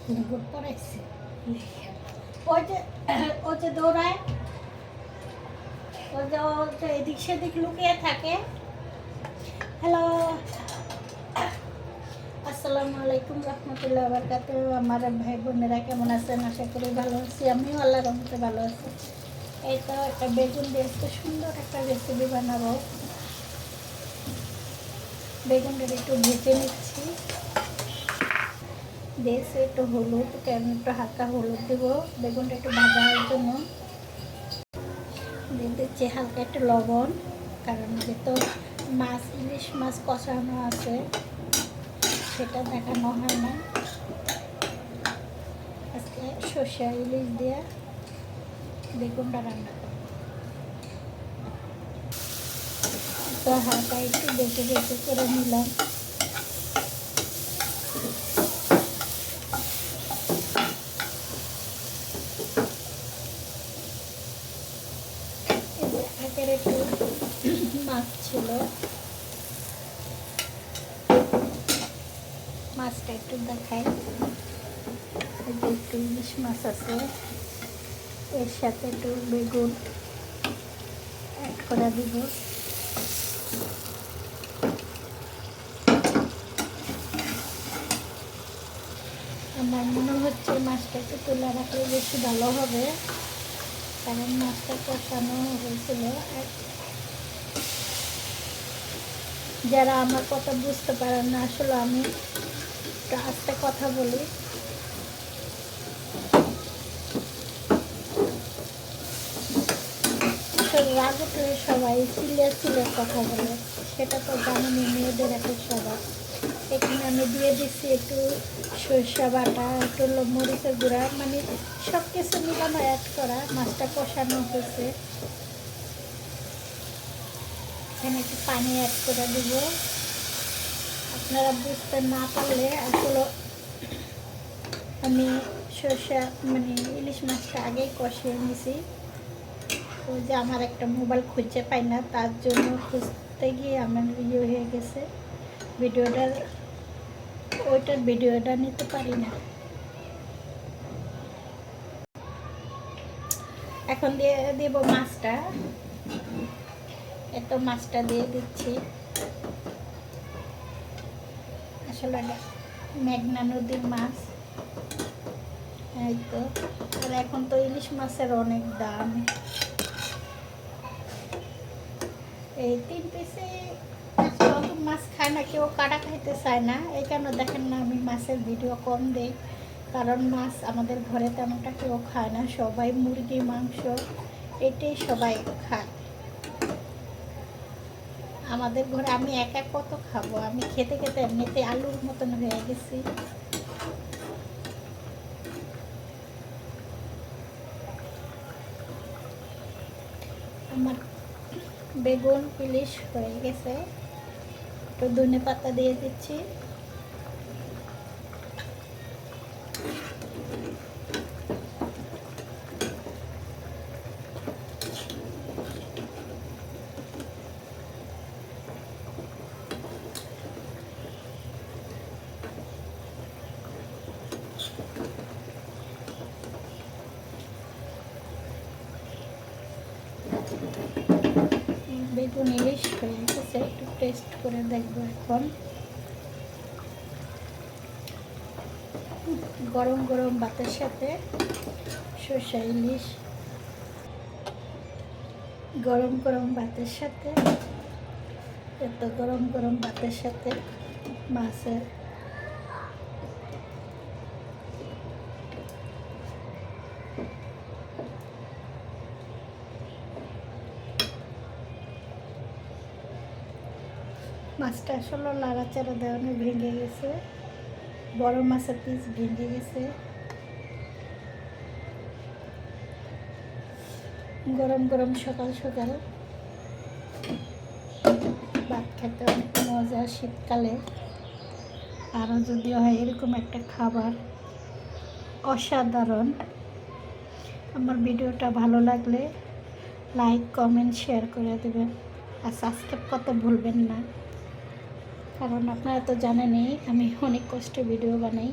ঘুম পড়াইছে ওই যে ও যে দৌড়ায়, ও যে এদিক সেদিক লুকিয়ে থাকে। হ্যালো, আসসালামু আলাইকুম রহমতুল্লাহ বারকাত। আমার ভাই বোনেরা কেমন আছেন? আশা করি ভালো আছি। আমিও আল্লাহর রহমতে ভালো আছি। এই তো একটা বেগুন দিয়ে আজকে সুন্দর একটা রেসিপি বানাবো। বেগুনটা একটু ভেজে নিচ্ছি, দিয়েছি একটু হলুদ, কেমন একটু হালকা হলুদ দেবো বেগুনটা একটু ভাজা হওয়ার জন্য। দিয়ে দিচ্ছি হালকা একটু লবণ, কারণ যেহেতু মাছ ইলিশ মাছ কষানো আছে সেটা দেখানো হয় না। আজকে সর্ষে ইলিশ দিয়ে বেগুনটা রান্না করব। তো হালকা একটু বেঁচে বেঁচে করে নিলাম। আগের একটু মাছ ছিল, মাছটা একটু দেখাই। একটু ইলিশ মাছ আছে, এর সাথে একটু বেগুন অ্যাড করে দিব। আমার মনে হচ্ছে মাছটা একটু তুলে রাখলে বেশি ভালো হবে, কারণ মাছটা কষানো হয়েছিল। যারা আমার কথা বুঝতে পারেন না, আসলে আমি একটু আস্তে কথা বলি। রাগ উঠলে সবাই চিল্লে কথা বলে, সেটা তো জানেনি মেয়েদের একটা স্বভাব। এখানে আমি দিয়ে দিচ্ছি একটু সরষে বাটা, একটু মরিচের গুঁড়া, মানে সব কিছু মিলানো অ্যাড করা। মাছটা কষানো হয়েছে, এখানে একটু পানি অ্যাড করে দিব। আপনারা বুঝতে না পারলে আসলে আমি সরষে মানে ইলিশ মাছটা আগেই কষিয়ে নিয়েছি। ওই যে আমার একটা মোবাইল খুঁজে পাই না, তার জন্য খুঁজতে গিয়ে আমার হয়ে গেছে, ওইটার ভিডিওটা নিতে পারি না। এখন দিয়ে দেব মাছটা। এত মাছটা দিয়ে দিচ্ছি। আসলে মেঘনা নদীর মাছ, এই তো। আর এখন তো ইলিশ মাছের অনেক দাম। এই 3 পিসে মাছ খায় না, কেউ কাটা খাইতে চায় না। এই কারণে দেখেন না আমি মাছের ভিডিও কম দিই, কারণ মাছ আমাদের ঘরে তেমনটা কেউ খায় না। সবাই মুরগি মাংস এটাই সবাই খায় আমাদের ঘরে। আমি একা কত খাবো? আমি খেতে খেতে এমনিতে আলুর মতন হয়ে গেছি। আমার বেগুন ইলিশ হয়ে গেছে, একটু ধনে পাতা দিয়ে দিচ্ছি। বেগুন ইলিশ হয়ে গেছে, একটু টেস্ট করে দেখবো এখন। গরম গরম ভাতের সাথে সর্ষে ইলিশ, গরম গরম ভাতের সাথে, এত গরম গরম ভাতের সাথে মাছের মাছটা আসলে লাড়াচাড়া দেওয়ানো ভেঙে গেছে, বড় মাছের পিস ভেঙে গেছে। গরম গরম সকাল সকাল ভাত খেতে অনেক মজা শীতকালে। আরও যদি হয় এরকম একটা খাবার, অসাধারণ। আমার ভিডিওটা ভালো লাগলে লাইক কমেন্ট শেয়ার করে দেবেন, আর সাবস্ক্রাইব করতে ভুলবেন না, কারণ আপনারা তো জানেনই আমি অনেক কষ্টে ভিডিও বানাই।